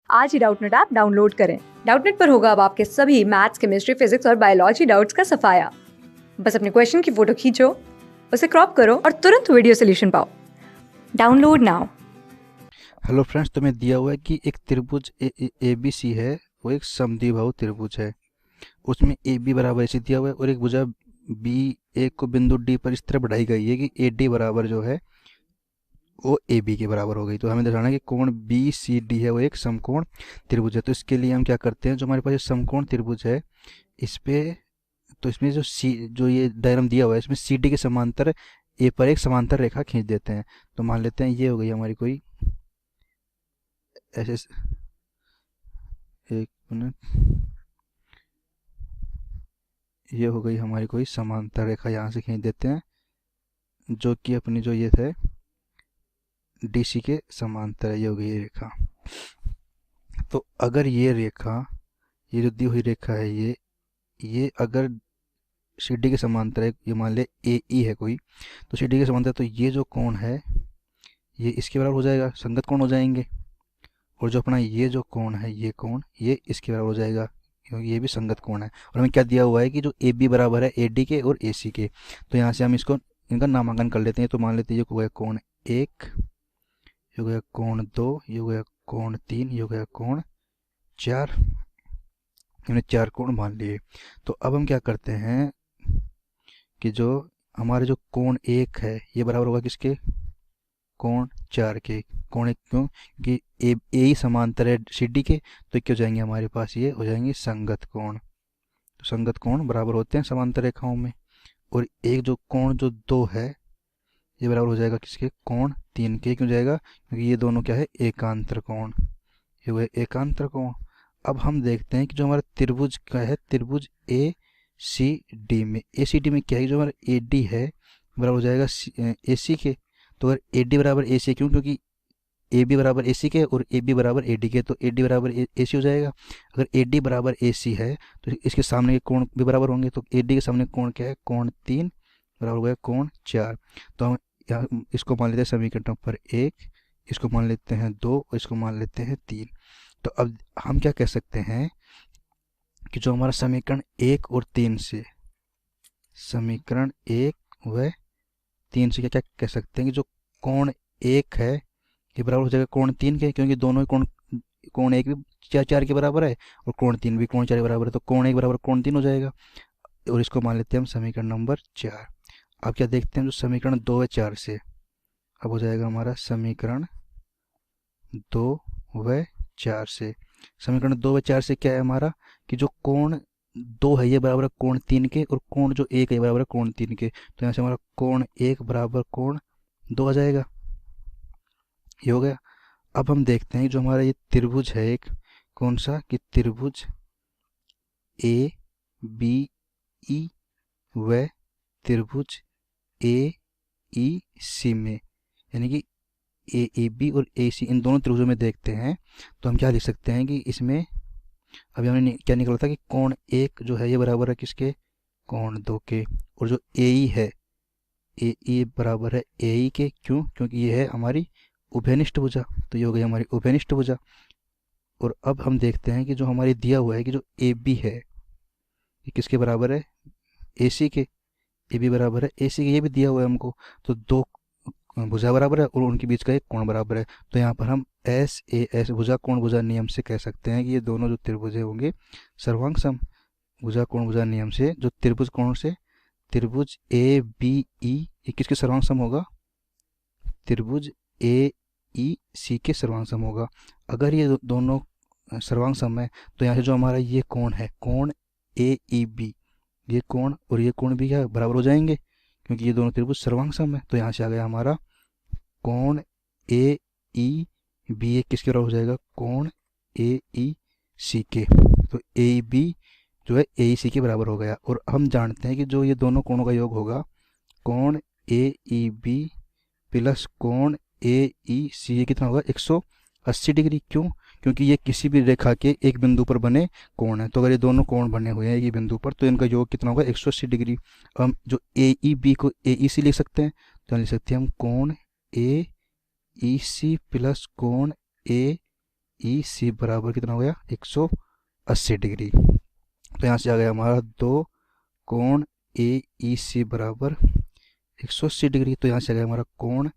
आज ही Doubtnut app download करें। Doubtnut पर होगा अब आपके सभी मैथ्स, केमिस्ट्री, फिजिक्स और बायोलॉजी डाउट्स का सफाया। बस अपने क्वेश्चन की फोटो खींचो, उसे क्रॉप करो और तुरंत वीडियो सोल्यूशन पाओ। Download now. हेलो फ्रेंड्स, तुम्हें दिया हुआ है कि एक त्रिभुज ए बी सी है, वो एक समद्विबाहु त्रिभुज है। उसमें ए बी बराबर ऐसे दिया हुआ है और एक भुजा बी ए को बिंदु डी पर इस तरह बढ़ाई गई है कि ए डी बराबर जो है वो ए बी के बराबर हो गई। तो हमें दिखाना है कि कोण बी सी डी है वो एक समकोण त्रिभुज है। तो इसके लिए हम क्या करते हैं, जो हमारे पास ये समकोण त्रिभुज है इस पे, तो इसमें जो सी जो ये डायग्राम दिया हुआ है इसमें सी डी के समांतर ए पर एक समांतर रेखा खींच देते हैं। तो मान लेते हैं ये हो गई हमारी कोई ऐसे, एक मिनट, ये हो गई हमारी कोई समांतर रेखा, यहाँ से खींच देते हैं जो कि अपनी जो ये थे डीसी के समांतर है। ये हो गई ये रेखा। तो अगर ये रेखा, ये जो दी हुई रेखा है ये अगर सीडी के समांतर है, ये मान ले ए ई है कोई, तो सीडी के समांतर, तो ये जो कोण है ये इसके बराबर हो जाएगा, संगत कोण हो जाएंगे। और जो अपना ये जो कोण है ये कोण ये इसके बराबर हो जाएगा, क्योंकि ये भी संगत कोण है। और हमें क्या दिया हुआ है कि जो ए बी बराबर है ए डी के और ए सी के। तो यहाँ से हम इसको इनका नामांकन कर लेते हैं। तो मान लेते हैं ये हो गया कोण एक, ये हो गया कोण दो, ये हो गया कोण तीन, ये हो गया कोण चार। हमने चार कोण मान लिए। तो अब हम क्या करते हैं कि जो हमारे जो कोण एक है ये बराबर होगा किसके, कोण चार के। कोण एक क्यों, क्योंकि ए ही समांतर है सी डी के, तो क्या हो जाएंगे हमारे पास, ये हो जाएंगे संगत कोण। तो संगत कोण बराबर होते हैं समांतर रेखाओं में। और एक जो कोण जो दो है ये बराबर हो जाएगा किसके, कोण तीन के। क्यों जाएगा, क्योंकि ये दोनों क्या है, एकांतर कोण, ये हुए एकांतर कोण। अब हम देखते हैं कि जो हमारा त्रिभुज का है, त्रिभुज ए सी डी में, ए सी डी में क्या है, जो हमारा ए डी है बराबर हो जाएगा ए सी के। तो अगर ए डी बराबर ए सी, क्यों, क्योंकि ए बी बराबर ए सी के और ए बी बराबर ए डी के, तो ए डी बराबर ए सी हो जाएगा। अगर ए डी बराबर ए सी है तो इसके सामने के कोण भी बराबर होंगे। तो ए डी के सामने कोण क्या है, कोण तीन बराबर हो गया कोण चार। तो हम यहाँ इसको मान लेते हैं समीकरण नंबर एक, इसको मान लेते हैं दो और इसको मान लेते हैं तीन। तो अब हम क्या कह सकते हैं कि जो हमारा समीकरण एक और तीन से, समीकरण एक व तीन से क्या क्या कह सकते हैं कि जो कोण एक है ये बराबर हो जाएगा कोण तीन के, क्योंकि दोनों ही कोण, कोण एक भी चार चार के बराबर है और कोण तीन भी कोण चार के बराबर है। तो कोण एक बराबर कोण तीन हो जाएगा। और इसको मान लेते हैं हम समीकरण नंबर चार। अब क्या देखते हैं, जो समीकरण दो व चार से, अब हो जाएगा हमारा समीकरण दो व चार से, समीकरण दो व चार से क्या है हमारा कि जो कोण दो है ये बराबर है कोण तीन के और कोण जो एक है बराबर है कोण तीन के। तो यहाँ से हमारा कोण एक बराबर कोण दो आ जाएगा, ये हो गया। अब हम देखते हैं जो हमारा ये त्रिभुज है एक, कौन सा, कि त्रिभुज ए बी ई व त्रिभुज ए ई सी में, यानी कि ए बी और ए सी, इन दोनों त्रिभुजों में देखते हैं तो हम क्या लिख सकते हैं कि इसमें अभी हमने क्या निकला था कि कोण एक जो है ये बराबर है किसके, कोण दो के। और जो ए ई है, ए ई बराबर है ए ई के, क्यों, क्योंकि ये है हमारी उभयनिष्ठ भुजा। तो ये हो गई हमारी उभयनिष्ठ भुजा। और अब हम देखते हैं कि जो हमारी दिया हुआ है कि जो ए बी है ये किसके बराबर है, ए सी के। ए बी बराबर है ए सी के, ये भी दिया हुआ है हमको। तो दो भुजा बराबर है और उनके बीच का एक कोण बराबर है। तो यहाँ पर हम एस ए एस भुजा कोण भुजा नियम से कह सकते हैं कि ये दोनों जो त्रिभुज होंगे सर्वांग सम। भुजा कोण भुजा नियम से जो त्रिभुज कोण से त्रिभुज ए बी ई, ये किसके सर्वांग सम होगा, त्रिभुज ए ई सी के सर्वांग सम होगा। अगर ये दोनों सर्वांग सम है तो यहाँ से जो हमारा ये कोण है, कोण ए ई बी, ये कोण और ये कोण भी क्या बराबर हो जाएंगे, क्योंकि ये दोनों त्रिभुज सर्वांग सम है। तो यहाँ से आ गया हमारा कोण ए ई बी, ए किसके बराबर हो जाएगा, कोण ए ई सी के। तो ए बी जो है ए सी के बराबर हो गया। और हम जानते हैं कि जो ये दोनों कोणों का योग होगा कोण ए ई बी प्लस कोण ए ई सी, ये कितना होगा 180 डिग्री। क्यों, क्योंकि ये किसी भी रेखा के एक बिंदु पर बने कोण है। तो अगर ये दोनों कोण बने हुए हैं एक बिंदु पर तो इनका योग कितना होगा 180 डिग्री। हम जो ए ई बी को ए ई सी लिख सकते हैं, तो लिख सकते हैं हम कोण ए ई सी प्लस कोण ए ई सी बराबर कितना हो गया 180 डिग्री। तो यहाँ से आ गया हमारा दो कोण ए ई सी बराबर 180 डिग्री। तो यहाँ से आ गया हमारा कोण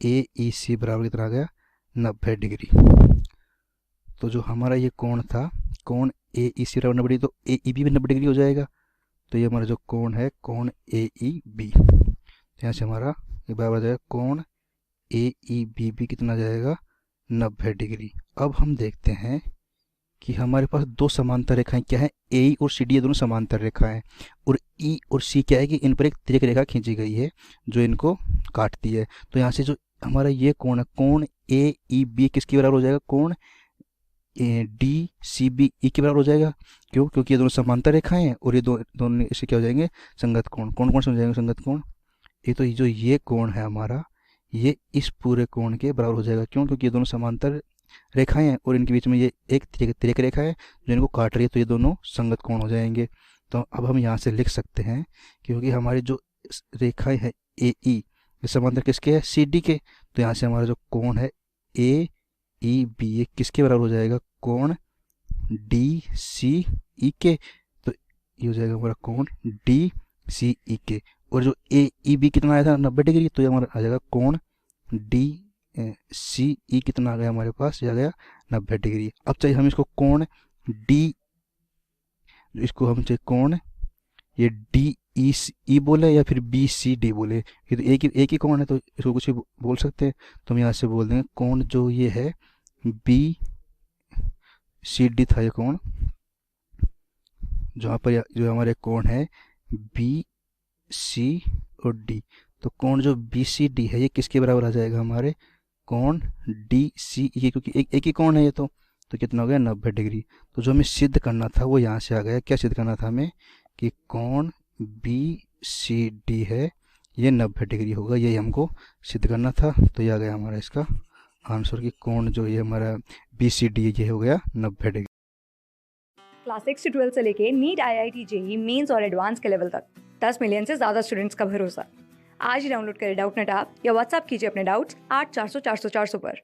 ए ई सी बराबर कितना आ गया 90 डिग्री। तो जो हमारा ये कोण था कोण ए ई सी बराबर 90 डिग्री, तो ए ई बी भी 90 डिग्री हो जाएगा। तो ये हमारा जो कोण है कोण ए ई बी, यहाँ से हमारा ये बराबर आ जाएगा कोण ए ई बी भी कितना जाएगा 90 डिग्री। अब हम देखते हैं कि हमारे पास दो समांतर रेखाएं क्या है, ए और सी डी, ये दोनों समांतर रेखाएं हैं, और ई और सी क्या है कि इन पर एक तिर्यक रेखा खींची गई है जो इनको काटती है। तो यहाँ से जो हमारा ये कोण है कोण ए ई बी किसके बराबर हो जाएगा, कोण डी सी बी ई के बराबर हो जाएगा। क्यों? क्योंकि ये दोनों समांतर रेखाएं हैं और ये दोनों इससे क्या हो जाएंगे, संगत कोण। कौन कौन से हो जाएंगे संगत कोण? ये तो जो ये कोण है हमारा ये इस पूरे कोण के बराबर हो जाएगा। क्यों? क्योंकि ये दोनों समांतर रेखाएं हैं और इनके बीच में ये एक तिर्यक रेखा है जो इनको काट रही है, तो ये दोनों संगत कोण हो जाएंगे। तो अब हम यहाँ से लिख सकते हैं क्योंकि हमारी जो रेखाएं है ए ई ये समांतर किसके है, सी डी के। तो यहाँ से हमारा जो कोण है ए ई बी ये किसके बराबर हो जाएगा, कोण डी सी ई के। तो ये हो जाएगा हमारा कोण डी सी ई के। और जो ए ई बी कितना आया था 90 डिग्री, तो ये हमारा आ जाएगा कोण डी सी ई कितना आ गया हमारे पास, ये आ गया 90 डिग्री। अब चाहिए हम इसको कोण डी, इसको हम चाहिए कोण ये डी ई बोले या फिर बी सी डी बोले, ये तो एक ही कोण है तो इसको कुछ भी बोल सकते हैं। तो हम यहाँ से बोल देंगे कोण जो ये है बी सी डी था, ये कोण जहाँ पर जो हमारे कोण है बी सी और डी, तो कोण जो बी सी डी है ये किसके बराबर आ जाएगा, हमारे कोण डी सी ई, क्योंकि एक ही कोण है ये तो कितना हो गया 90 डिग्री। तो जो हमें सिद्ध करना था वो यहाँ से आ गया। क्या सिद्ध करना था हमें कि कोण बी सी डी है ये 90 डिग्री होगा, यही हमको सिद्ध करना था। तो ये आ गया हमारा इसका आंसर कि कोण जो ये हमारा बी सी डी ये हो गया 90 डिग्री। क्लास 6 से 12 से लेके नीट IIT JEE मेंस और एडवांस के लेवल तक 10 मिलियन से ज़्यादा स्टूडेंट्स का भरोसा। आज ही डाउनलोड करें डाउटनेट ऐप या व्हाट्सएप कीजिए अपने डाउट्स 8400 400 400 पर।